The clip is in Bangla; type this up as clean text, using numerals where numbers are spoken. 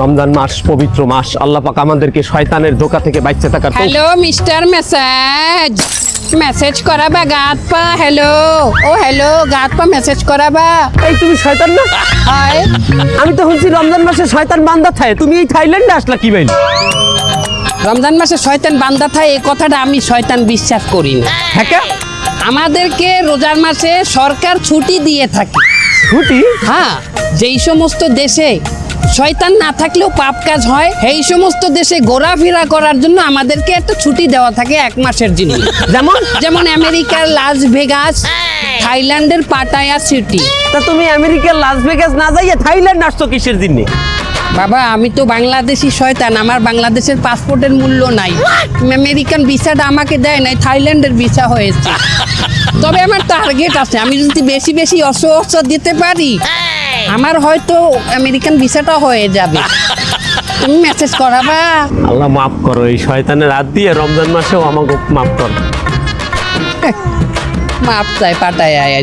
রমজান মাস পবিত্র মাস, আল্লাহ পাক আমাদেরকে শয়তানের ধোঁকা থেকে বাঁচতে থাকার হ্যালো মিস্টার মেসেজ মেসেজ করাবা গাত পা হ্যালো ও হ্যালো গাত পা মেসেজ করাবা এই তুমি শয়তান না? হয় আমি তো শুনছি রমজান মাসে শয়তান বান্দা থাকে, তুমি এই থাইল্যান্ডে আসলা কি বাইল? রমজান মাসে শয়তান বান্দা থাকে এই কথাটা আমি শয়তান বিশ্বাস করি না। হ্যাঁ, আমাদেরকে রোজার মাসে সরকার ছুটি দিয়ে থাকে। ছুটি? হ্যাঁ, যেই সমস্ত দেশে শয়তান না থাকলেও পাপ কাজ হয় সেই সমস্ত দেশে ঘোরাফেরা করার জন্য আমাদেরকে একটা ছুটি দেওয়া থাকে 1 মাসের জন্য। যেমন যেমন আমেরিকার লাস ভেগাস, থাইল্যান্ডের পাটায়া সিটি। তা তুমি আমেরিকার লাস ভেগাস না যাইয়া থাইল্যান্ড আসছো কিসের জন্য? বাবা আমি তো বাংলাদেশি শয়তান, আমার বাংলাদেশের পাসপোর্টের মূল্য নাই। আমেরিকান ভিসাটা আমাকে দেয় নাই, থাইল্যান্ডের ভিসা হয়েছে। তবে আমার টার্গেট আছে, আমি যদি বেশি বেশি অস্ত্র দিতে পারি আমার হয়তো আমেরিকান ভিসাটা হয়ে যাবে। তুমি মেসেজ করাবা? আল্লাহ মাফ করো, এই শয়তানের হাত দিয়ে রমজান মাসেও আমাকে মাফ করো। মাপ চাই পাটায় আয়